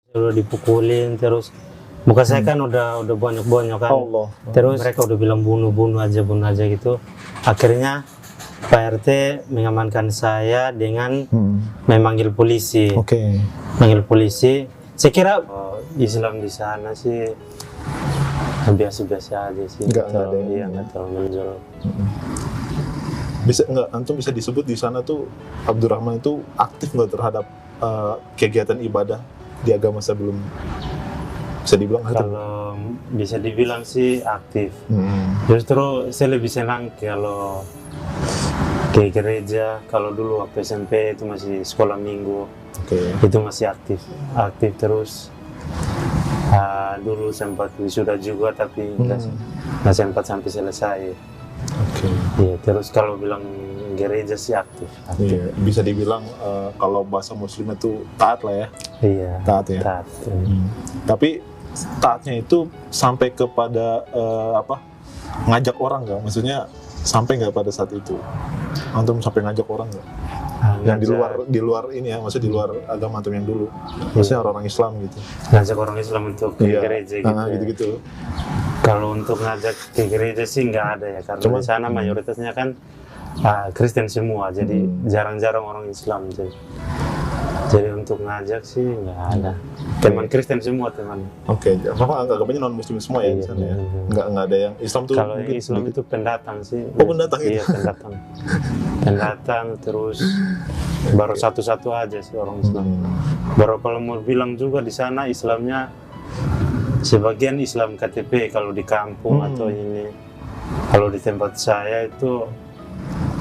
udah dipukulin terus muka saya kan udah bonyok-bonyok kan. Allah. Terus mereka udah bilang bunuh aja gitu. Akhirnya Pak RT mengamankan saya dengan memanggil polisi. Oke. Manggil polisi. Saya kira Islam di sana sih biasa-biasa aja sih. Nggak ada yang- Iya, nggak terlalu menonjol. Antum bisa disebut di sana tuh Abdurrahman itu aktif nggak terhadap kegiatan ibadah di agama sebelum, bisa dibilang aktif? Kalau bisa dibilang sih aktif. Justru saya lebih senang kalau ke gereja. Kalau dulu waktu SMP itu masih sekolah minggu, Oke. itu masih aktif terus. Dulu sempat wisuda juga tapi nggak sempat sampai selesai. Oke. Iya, terus kalau bilang gereja sih aktif. Iya, bisa dibilang kalau bahasa Muslim itu taat lah ya. Iya. Taat ya. Taat. Tapi taatnya itu sampai kepada ngajak orang nggak? Maksudnya sampai nggak pada saat itu? Antum sampai ngajak orang nggak? Yang di luar ini ya, maksudnya di luar agama antum yang dulu. Maksudnya orang Islam gitu. Ngajak orang Islam untuk ke gereja gitu. Gitu-gitu. Kalau untuk ngajak ke gereja sih nggak ada ya, karena di sana mayoritasnya kan Kristen semua, jadi jarang-jarang orang Islam. Jadi untuk ngajak sih nggak ada. Teman Kristen semua teman. Oke, apa agamanya non Muslim semua ya di sana ya? Nggak ada yang Islam tuh. Kalau yang Islam itu pendatang sih. Oh, pendatang itu? Iya, pendatang. Pendatang terus baru satu-satu aja sih orang Islam. Baru kalau mau bilang juga di sana Islamnya sebagian Islam KTP kalau di kampung atau ini. Kalau di tempat saya itu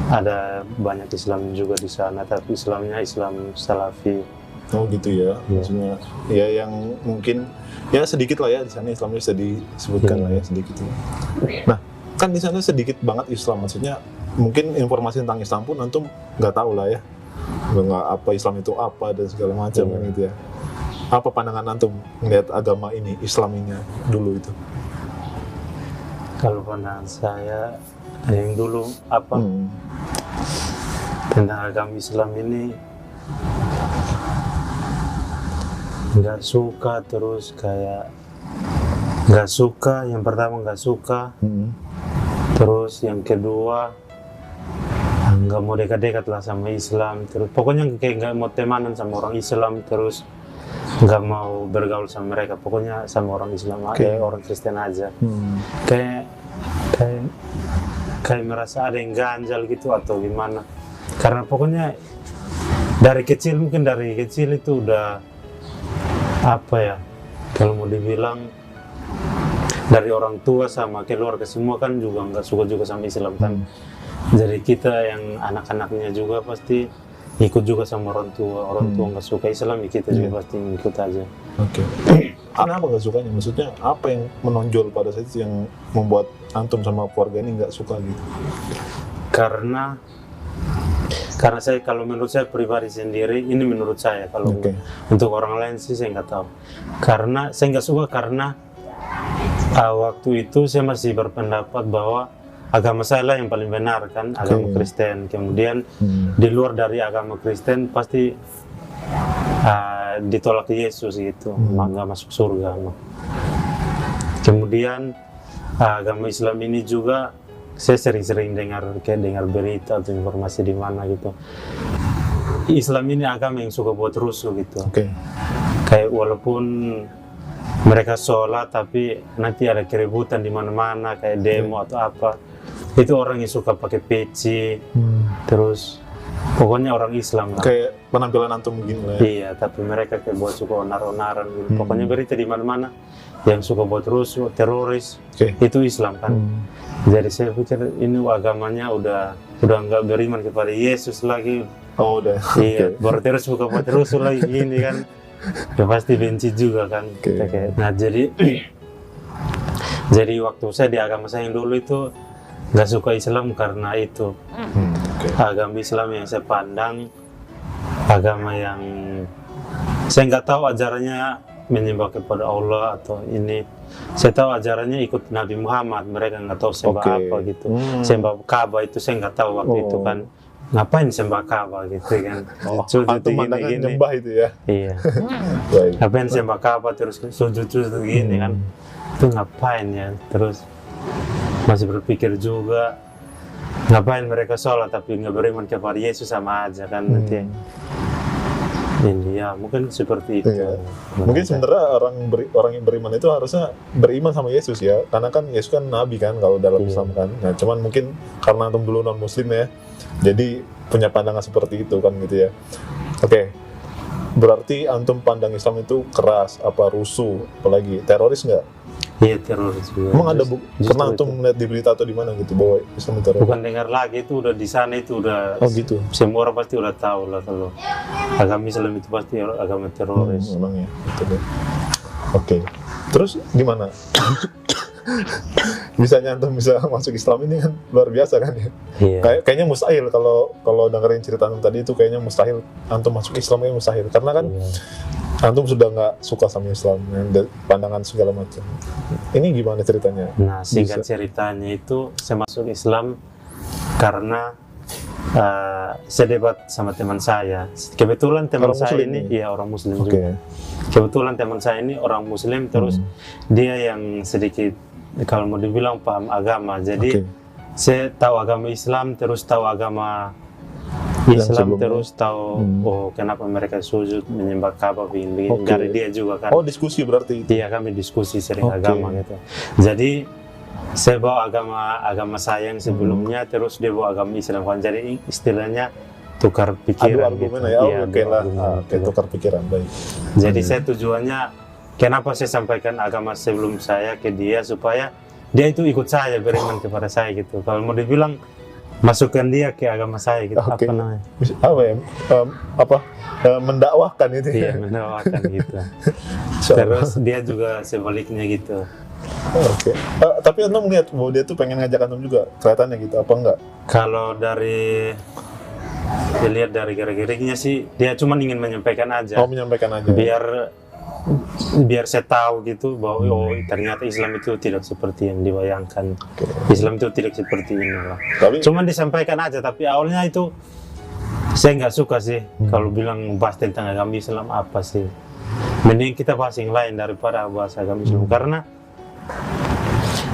ada banyak Islam juga di sana, tapi Islamnya Islam Salafi. Oh gitu ya, maksudnya ya yang mungkin ya sedikit lah ya di sana Islamnya bisa disebutkan lah ya sedikit. Nah kan di sana sedikit banget Islam, maksudnya mungkin informasi tentang Islam pun antum nggak tahu lah ya, nggak apa Islam itu apa dan segala macam kan gitu ya. Apa pandangan antum melihat agama ini, Islam ini dulu itu? Kalau pandangan saya yang dulu tentang agama Islam ini nggak suka, terus kayak nggak suka. Yang pertama nggak suka, terus yang kedua nggak mau dekat-dekat lah sama Islam. Terus pokoknya kayak nggak mau temanan sama orang Islam, terus nggak mau bergaul sama mereka. Pokoknya sama orang Islam aja, orang Kristen aja. Kayak merasa ada yang ganjal gitu atau gimana. Karena pokoknya dari kecil itu udah apa ya, kalau mau dibilang dari orang tua sama keluarga semua kan juga nggak suka juga sama Islam kan. Jadi kita yang anak-anaknya juga pasti ikut juga sama orang tua nggak suka Islam, ya kita juga pasti ikut aja. Oke. Kenapa nggak sukanya? Maksudnya apa yang menonjol pada saat itu yang membuat antum sama keluarga ini nggak suka gitu? Karena saya, kalau menurut saya pribadi sendiri, ini menurut saya, kalau untuk orang lain sih saya nggak tahu. Karena saya nggak suka karena waktu itu saya masih berpendapat bahwa agama saya lah yang paling benar kan, agama Kristen. Kemudian di luar dari agama Kristen pasti ditolak Yesus gitu, nggak masuk surga. Kemudian agama Islam ini juga saya sering-sering dengar berita atau informasi di mana gitu. Islam ini agama yang suka buat rusuh gitu. Kayak walaupun mereka sholat tapi nanti ada keributan di mana-mana kayak demo atau apa. Itu orang yang suka pakai peci, terus pokoknya orang Islam lah. Kayak penampilan antum begini lah ya. Iya, tapi mereka kayak buat suka onar-onaran gitu. Pokoknya berita di mana-mana yang suka buat rusuh, teroris, itu Islam kan. Jadi saya pikir ini agamanya udah nggak beriman kepada Yesus lagi. Oh udah. Iya, baru terus suka buat rusuh lagi gini kan. Ya pasti benci juga kan. Nah jadi waktu saya di agama saya yang dulu itu nggak suka Islam karena itu. Agama Islam yang saya pandang agama yang saya nggak tahu ajarannya menyembah kepada Allah atau ini. Saya tahu ajarannya ikut Nabi Muhammad, mereka nggak tahu sembah apa gitu. Sembah Ka'bah itu saya nggak tahu waktu itu kan. ngapain sembah Ka'bah gitu kan. Sujud antum pandangan gini-gini. nyembah itu ya. Iya. Baik. Ngapain sembah Ka'bah terus sujud gini kan. Itu ngapain ya? Terus masih berpikir juga ngapain mereka sholat tapi nggak beriman kepada Yesus sama aja kan nanti. Ini ya mungkin seperti itu. Iya. Mungkin sebenarnya orang yang beriman itu harusnya beriman sama Yesus ya, karena kan Yesus kan nabi kan kalau dalam Islam kan. Nah, cuman mungkin karena antum dulu non muslim ya, jadi punya pandangan seperti itu kan gitu ya. Oke. Berarti antum pandang Islam itu keras, apa rusuh, apalagi teroris nggak? Iya teroris juga. Emang ada Justru pernah antum melihat di berita atau di mana gitu bahwa Islam itu teroris? bukan dengar lagi, itu udah di sana, itu udah Oh gitu. semua orang pasti udah tahu lah kalau agama Islam itu pasti agama teroris. Memang ya. Betul ya. Oke. Terus gimana? Misalnya antum bisa masuk Islam ini kan luar biasa kan ya. Iya. Kayaknya mustahil kalau dengerin cerita antum tadi itu kayaknya mustahil antum masuk Islam, ini mustahil karena kan Iya. antum sudah nggak suka sama Islam, pandangan segala macam. Ini gimana ceritanya? Nah, singkat Bisa. ceritanya itu saya masuk Islam karena saya debat sama teman saya. Kebetulan teman Orang saya Muslim ini, ini? ya orang Muslim Oke. juga. Kebetulan teman saya ini orang Muslim, terus dia yang sedikit kalau mau dibilang paham agama. Jadi Oke. saya tahu agama Islam, terus tahu agama Yang Islam, sebelumnya. terus tahu oh kenapa mereka sujud menyembah Ka'bah begini. Oke. Dari dia juga kan. Oh, diskusi berarti itu. Iya, kami diskusi sering Oke. agama gitu. Jadi saya bawa agama saya yang sebelumnya, terus dia bawa agama Islam kan. Jadi istilahnya tukar Adu pikiran argumen gitu. ya. Oh, Iya, oke adu lah. argumen Oke, gitu. tukar pikiran, baik. Jadi saya tujuannya kenapa saya sampaikan agama sebelum saya ke dia supaya dia itu ikut saya, beriman kepada saya gitu. Kalau mau dibilang masukkan dia ke agama saya gitu. Oke. Apa namanya? Apa ya? Mendakwahkan itu. Iya, Ya? mendoakan gitu. Insyaallah. Terus dia juga sebaliknya gitu. Oke. Tapi antum melihat bahwa dia tuh pengen ngajak antum juga, kelihatannya gitu, apa enggak? Kalau dari dilihat dari gerak-geriknya sih, dia cuma ingin menyampaikan aja. Oh, menyampaikan aja. biar saya tahu gitu bahwa oh ternyata Islam itu tidak seperti yang dibayangkan. Islam itu tidak seperti ini lah. Tapi Cuman disampaikan aja, tapi awalnya itu saya nggak suka sih kalau bilang bahas tentang agama Islam apa sih. Mending kita bahas yang lain daripada bahas agama Islam, karena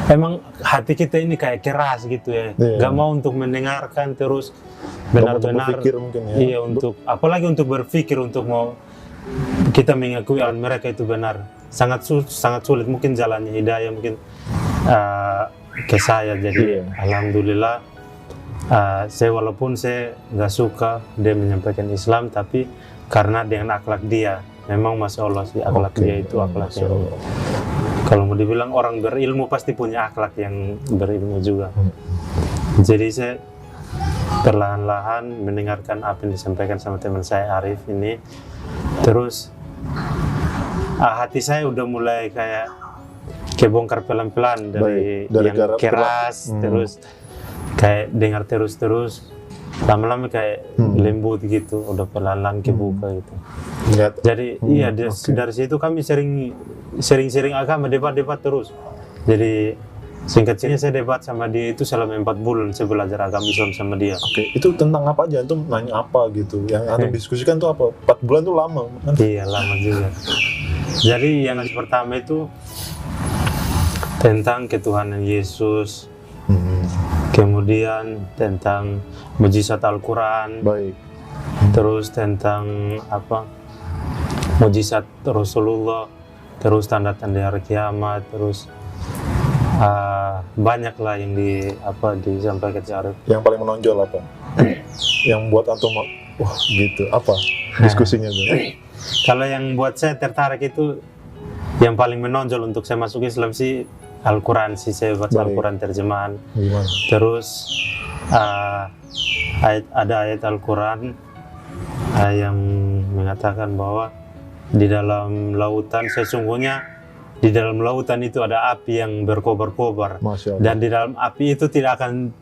emang hati kita ini kayak keras gitu ya. Iya. Nggak mau untuk mendengarkan, terus untuk benar-benar berpikir mungkin ya. iya, untuk apalagi untuk berpikir, untuk mau kita mengakui mereka itu benar, sangat sulit. Mungkin jalannya hidayah mungkin ke saya. Jadi alhamdulillah saya walaupun saya nggak suka dia menyampaikan Islam, tapi karena dengan akhlak dia, memang masya Allah sih akhlak dia itu akhlak Masya yang Allah. kalau mau dibilang orang berilmu pasti punya akhlak yang berilmu juga. Jadi saya perlahan-lahan mendengarkan apa yang disampaikan sama teman saya Arif ini. Terus hati saya udah mulai kayak kebongkar pelan-pelan dari Baik, dari yang keras, terus kayak dengar terus lama-lama kayak lembut gitu, udah pelan-pelan kebuka gitu. Jadi iya dari situ kami sering agama, debat terus. Jadi singkatnya saya debat sama dia itu selama 4 bulan saya belajar agama Islam sama dia. Oke, itu tentang apa aja? Antum nanya apa gitu? Yang antum diskusikan tuh apa? 4 bulan tuh lama kan? Iya, lama juga. Jadi yang pertama itu tentang ketuhanan Yesus, kemudian tentang mujizat Al-Quran, Baik. terus tentang mujizat Rasulullah, terus tanda-tanda hari kiamat, terus banyak lah yang disampaikan si Arif. Yang paling menonjol apa? Yang buat antum wah gitu apa diskusinya tuh? Kalau yang buat saya tertarik itu yang paling menonjol untuk saya masuk Islam sih Al-Quran sih. Saya baca Baik. Al-Quran terjemahan. Gimana? Terus ada ayat Al-Quran yang mengatakan bahwa di dalam lautan, sesungguhnya di dalam lautan itu ada api yang berkobar-kobar, Masya Allah. dan di dalam api itu tidak akan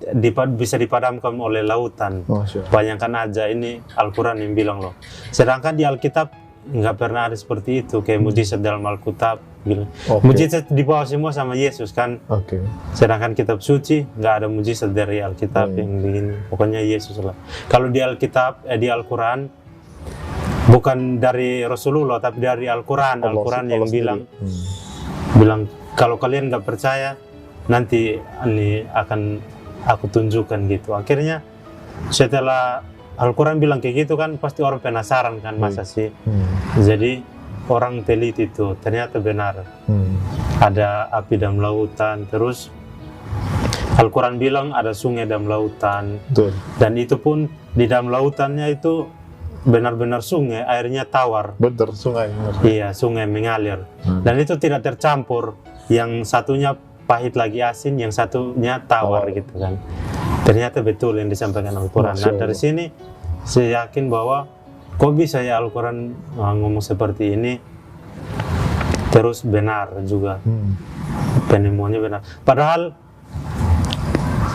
bisa dipadamkan oleh lautan. Masya Allah. Bayangkan aja, ini Al-Quran yang bilang loh. Sedangkan di Alkitab nggak pernah ada seperti itu kayak mujizat dalam Alkitab gitu. Oke. Mujizat dibawa semua sama Yesus kan, Oke. sedangkan kitab suci nggak ada mujizat dari Alkitab yang begini. Pokoknya Yesus lah. Kalau di Alkitab, di Al-Quran bukan dari Rasulullah tapi dari Al-Quran. Al-Quran yang bilang kalau kalian nggak percaya nanti ini akan aku tunjukkan gitu. Akhirnya setelah Al-Quran bilang kayak gitu kan pasti orang penasaran kan, masa sih. Jadi orang teliti itu ternyata benar. Ada api dalam lautan, terus Al-Quran bilang ada sungai dalam lautan. Betul. Dan itu pun di dalam lautannya itu benar-benar sungai, airnya tawar. Bener, sungai. Bener. Iya, sungai mengalir. Dan itu tidak tercampur. Yang satunya pahit lagi asin, yang satunya tawar gitu kan. Ternyata betul yang disampaikan Al-Quran. Nah dari sini saya yakin bahwa kok bisa ya Al-Quran ngomong seperti ini, terus benar juga. Penemuannya benar. Padahal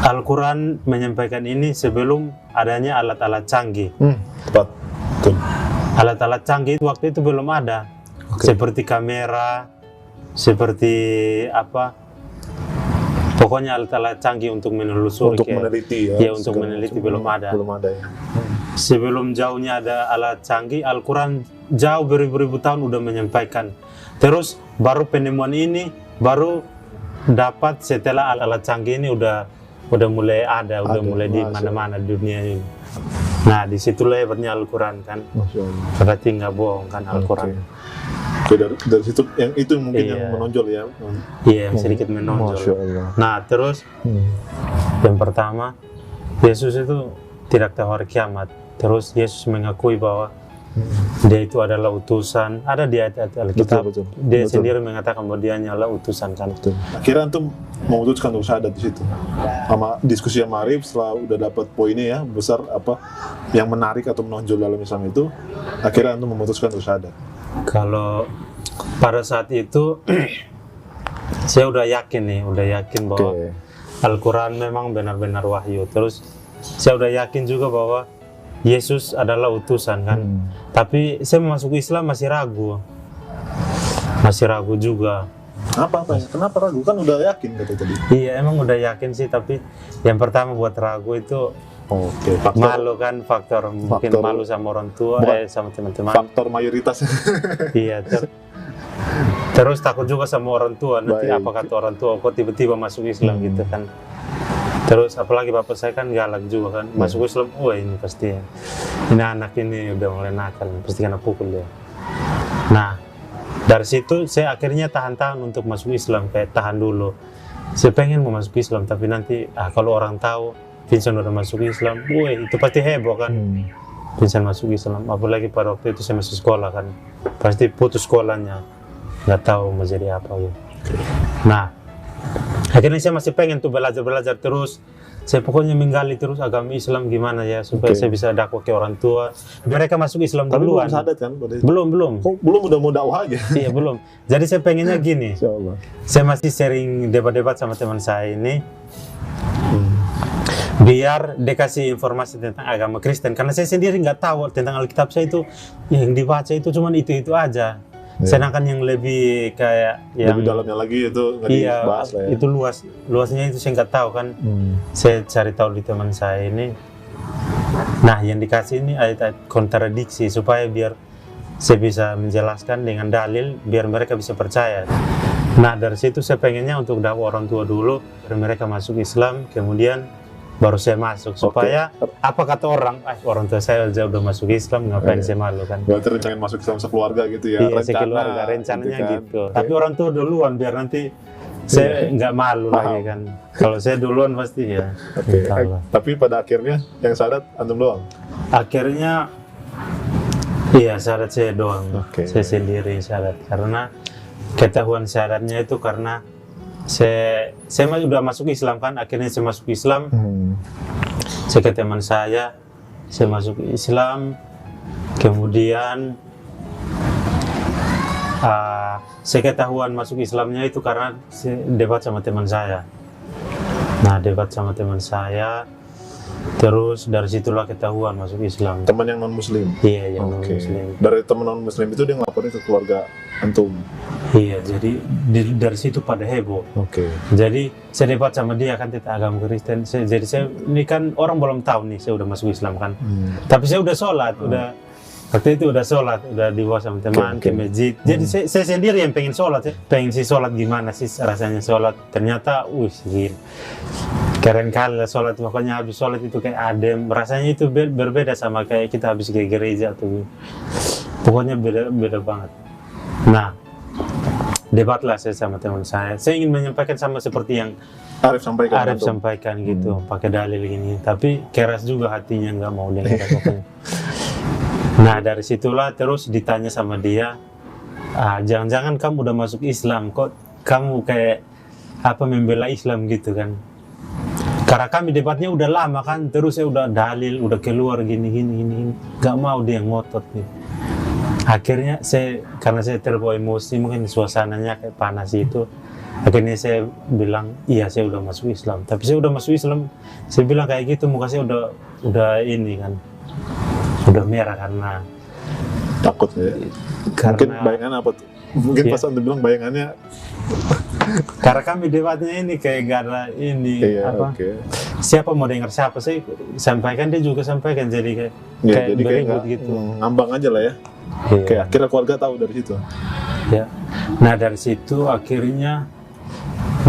Al-Quran menyampaikan ini sebelum adanya alat-alat canggih. Tepat. Betul. Alat-alat canggih waktu itu belum ada. Seperti kamera, seperti apa, pokoknya alat-alat canggih untuk menelusuri, untuk meneliti ya untuk meneliti belum ada. Belum ada ya. Sebelum jauhnya ada alat canggih, Al-Quran jauh beribu-ribu tahun udah menyampaikan. Terus baru penemuan ini baru dapat setelah alat canggih ini udah mulai ada, mulai di mana-mana di dunia ini. Nah disitulah hebatnya Al-Quran kan. Masya Allah. Berarti nggak bohong kan Al-Quran. Oke, dari situ yang itu mungkin yang menonjol ya. Iya, yang sedikit menonjol. Masya Allah. Nah terus yang pertama, Yesus itu tidak tahu hari kiamat. Terus Yesus mengakui bahwa dia itu adalah utusan. Ada di ayat Alkitab. Dia sendiri mengatakan bahwa dia hanyalah utusan kan. Akhirnya antum memutuskan untuk syahadat di situ. Sama diskusi sama Arif setelah udah dapat poinnya ya besar apa yang menarik atau menonjol dalam Islam itu, akhirnya antum memutuskan untuk syahadat. Kalau pada saat itu saya udah yakin bahwa Al-Quran memang benar-benar wahyu. Terus saya udah yakin juga bahwa Yesus adalah utusan kan. Tapi saya masuk Islam masih ragu juga. Kenapa ragu? Kan udah yakin kata tadi. Iya emang udah yakin sih, tapi yang pertama buat ragu itu malu kan, faktor mungkin malu sama orang tua, sama teman-teman. Faktor mayoritas. Iya. Terus takut juga sama orang tua, nanti apa kata orang tua, kok tiba-tiba masuk Islam gitu kan. Terus apalagi bapak saya kan galak juga kan, masuk Islam, wah ini pasti ini anak ini udah mulai nakal, pasti kena pukul dia. Nah dari situ saya akhirnya tahan-tahan untuk masuk Islam, kayak tahan dulu. Saya pengen mau masuk Islam, tapi nanti kalau orang tahu Vincent udah masuk Islam, wah itu pasti heboh kan. Vincent masuk Islam, apalagi pada waktu itu saya masih sekolah kan, pasti putus sekolahnya, nggak tahu mau jadi apa ya. Nah akhirnya saya masih pengen tuh belajar terus. Saya pokoknya menggali terus agama Islam gimana ya supaya saya bisa dakwah ke orang tua. Mereka masuk Islam duluan. Tapi belum syahadat kan? Belum. Oh, belum udah mau dakwah aja? Iya belum. Jadi saya pengennya gini. Saya masih sering debat-debat sama teman saya ini. Biar dia kasih informasi tentang agama Kristen. Karena saya sendiri nggak tahu tentang Alkitab saya itu. Yang dibaca itu cuman itu aja. Sedangkan yang lebih kayak yang lebih dalamnya lagi itu nggak dibahas lah ya. Itu luasnya itu saya nggak tahu kan. Saya cari tahu di teman saya ini. Nah yang dikasih ini ayat-ayat kontradiksi supaya biar saya bisa menjelaskan dengan dalil biar mereka bisa percaya. Nah dari situ saya pengennya untuk dakwah orang tua dulu, biar mereka masuk Islam, kemudian baru saya masuk supaya apa kata orang tua saya aja udah masuk Islam, ngapain saya malu kan. Berarti rencana masuk Islam sekeluarga gitu ya. Iya sekeluarga rencananya gitu. Tapi orang tua duluan biar nanti saya nggak malu lagi kan. Kalau saya duluan pasti ya. Tapi pada akhirnya yang syahadat antum doang? Akhirnya iya syahadat saya doang. Saya sendiri syahadat karena ketahuan syahadatnya itu karena saya udah masuk Islam kan, akhirnya saya masuk Islam. Saya ke teman saya masuk Islam, kemudian saya ketahuan masuk Islamnya itu karena saya debat sama teman saya. Nah debat sama teman saya, Terus dari situlah ketahuan masuk Islam. Teman yang non Muslim. Iya, yang Oke. non-Muslim. Dari teman non Muslim itu dia ngelaporin ke keluarga antum. Iya, jadi dari situ pada heboh. Oke. Jadi saya debat sama dia kan tentang agama Kristen. Jadi saya ini kan orang belum tahu nih saya udah masuk Islam kan. Tapi saya udah sholat, udah waktu itu udah sholat, udah dibawa sama teman Oke. ke masjid. Jadi saya sendiri yang pengen sholat, ya. Pengen sih sholat gimana sih rasanya sholat. Ternyata, gila. Keren kali lah sholat, pokoknya habis sholat itu kayak adem. Rasanya itu berbeda sama kayak kita habis ke gereja tuh. Pokoknya beda banget. Nah, debatlah saya sama teman saya. Saya ingin menyampaikan sama seperti yang Arif sampaikan. Arif antum. sampaikan gitu, pakai dalil gini. Tapi keras juga hatinya, nggak mau dengar apa-apa. Nah, dari situlah terus ditanya sama dia, jangan-jangan kamu udah masuk Islam, kok kamu kayak apa membela Islam gitu kan? Karena kami debatnya udah lama kan, terus saya udah dalil, udah keluar gini, nggak mau dia ngotot gitu. Akhirnya karena saya terbawa emosi, mungkin suasananya kayak panas itu. Akhirnya saya bilang, iya saya udah masuk Islam. Tapi saya udah masuk Islam, saya bilang kayak gitu, muka saya udah ini kan, udah merah karena Takut ya. Mungkin bayangan apa tuh? Mungkin pas antum bilang bayangannya. Karena kami debatnya ini kayak gak ada ini Iya, apa? oke. Siapa mau dengar siapa, saya sampaikan, dia juga sampaikan, jadi Ya, jadi kayak beribut nggak gitu. ngambang aja lah ya. Iya. Oke, akhirnya keluarga tahu dari situ. Ya. Nah dari situ akhirnya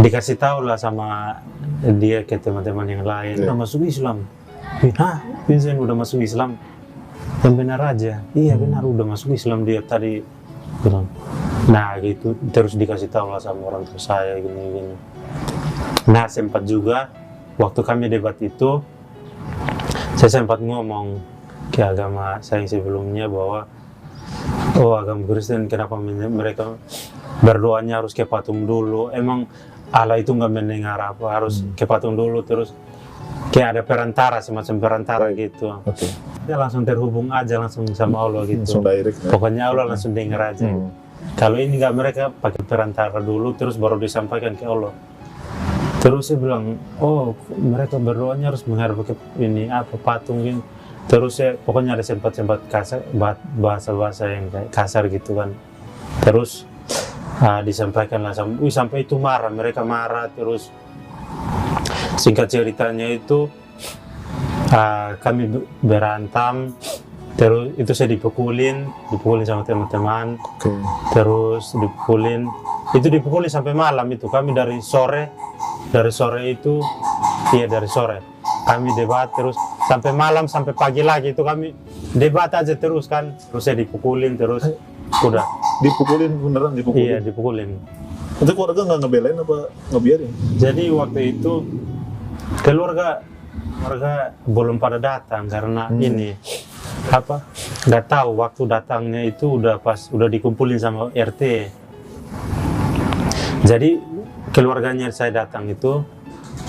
dikasih tahu lah sama dia ke teman-teman yang lain, udah masuk Islam. Hah, Vincent udah masuk Islam? Yang benar aja. Iya benar, udah masuk Islam dia tadi bilang. Nah gitu, terus dikasih tahu lah sama orang tua saya gini. Nah sempat juga waktu kami debat itu, saya sempat ngomong ke agama saya sebelumnya bahwa agama Kristen kenapa mereka berdoanya harus ke patung dulu, emang Allah itu nggak mendengar apa, harus ke patung dulu, terus kayak ada perantara, semacam perantara gitu. Oke. Dia langsung terhubung aja langsung sama Allah gitu. Langsung direct ya. Pokoknya Allah langsung dengar aja. Kalau ini nggak, mereka pakai perantara dulu terus baru disampaikan ke Allah. Terus saya bilang, mereka berdoanya harus menghadap ke ini apa patung ini. Terus saya pokoknya ada sempat kasar, bahasa-bahasa yang kayak kasar gitu kan. Terus disampaikan lah sampai itu marah, mereka marah. Terus singkat ceritanya itu kami berantem. Terus itu saya dipukulin sama teman-teman. Oke. Terus dipukulin sampai malam itu. Kami dari sore itu, dari sore kami debat terus sampai malam, sampai pagi lagi itu kami debat aja terus kan. Terus saya dipukulin terus, udah. Dipukulin beneran dipukulin. Iya dipukulin. Itu keluarga nggak ngebelain apa ngebiarin? Jadi waktu itu keluarga belum pada datang karena ini apa, nggak tahu waktu datangnya itu udah dikumpulin sama RT. Jadi keluarganya saya datang itu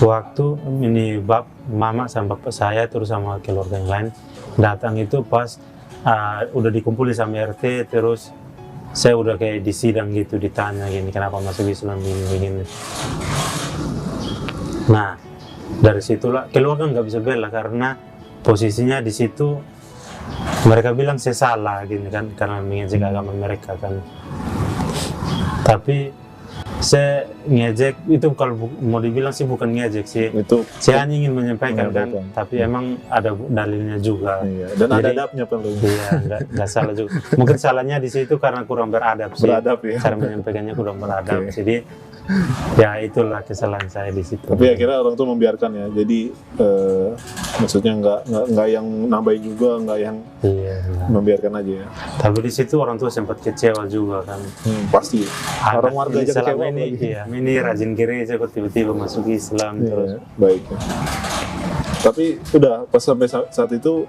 waktu ini mama sama bapak saya terus sama keluarga yang lain datang itu pas udah dikumpulin sama RT. Terus saya udah kayak di sidang gitu, ditanya gini kenapa masuk Islam gini. Nah dari situlah keluarga nggak bisa bela karena posisinya di situ. Mereka bilang saya salah gini kan karena mengejek agama mereka kan. Tapi saya ngejek itu kalau mau dibilang sih bukan ngejek sih. Itu Saya hanya ingin menyampaikan kan, tapi emang ada dalilnya juga. iya. Dan Jadi, ada adabnya perlu. Iya, nggak salah juga. Mungkin salahnya di situ karena kurang beradab sih. Beradab ya. Cara menyampaikannya kurang beradab. Oke. Jadi ya itulah kesalahan saya di situ. Tapi akhirnya orang tua membiarkan ya. Jadi maksudnya nggak yang nambahin juga, nggak yang Iya. Nah. membiarkan aja ya. Tapi di situ orang tua sempat kecewa juga kan. Pasti. Orang warga aja selama kecewa ini, lagi. iya, ini rajin gereja kok tiba-tiba masuk Islam terus. Iya, baik. Ya. Tapi udah pas sampai saat itu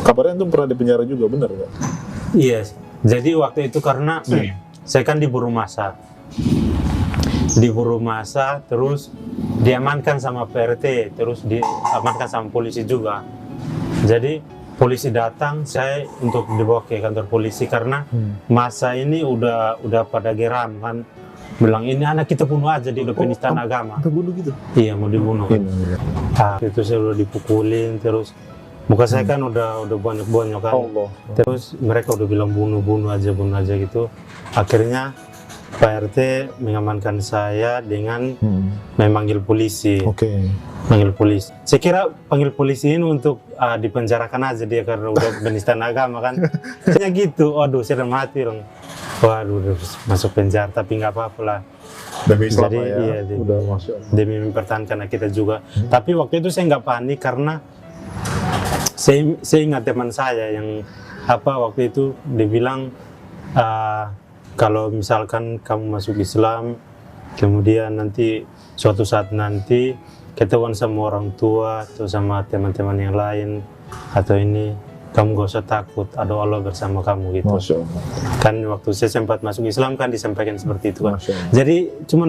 kabarnya tuh pernah di penjara juga, benar nggak? Iya. Jadi waktu itu karena saya kan diburu masa, terus diamankan sama PRT, terus diamankan sama polisi juga. Jadi polisi datang, saya untuk dibawa ke kantor polisi karena masa ini udah pada geram kan. bilang ini anak kita bunuh aja di penistaan agama. Kita bunuh gitu. Iya, mau dibunuh. Itu saya udah dipukulin terus. Muka saya kan udah bonyok-bonyok kan. Allah. Terus mereka udah bilang bunuh aja gitu. Akhirnya Pak RT mengamankan saya dengan memanggil polisi. Oke. Panggil polisi. Saya kira panggil polisi ini untuk dipenjarakan aja dia karena udah penistaan agama kan. Saya gitu, waduh saya udah mati dong. Waduh udah masuk penjara tapi nggak apa-apa lah. Demi Islam Jadi, ya. iya, Udah masuk. demi mempertahankan kita juga. Tapi waktu itu saya nggak panik karena saya ingat teman saya yang waktu itu dia bilang kalau misalkan kamu masuk Islam, kemudian nanti suatu saat nanti ketahuan sama orang tua atau sama teman-teman yang lain atau ini, kamu gak usah takut, ada Allah bersama kamu gitu. Masya Allah. Kan waktu saya sempat masuk Islam kan disampaikan seperti itu kan. Masya Allah. Jadi cuman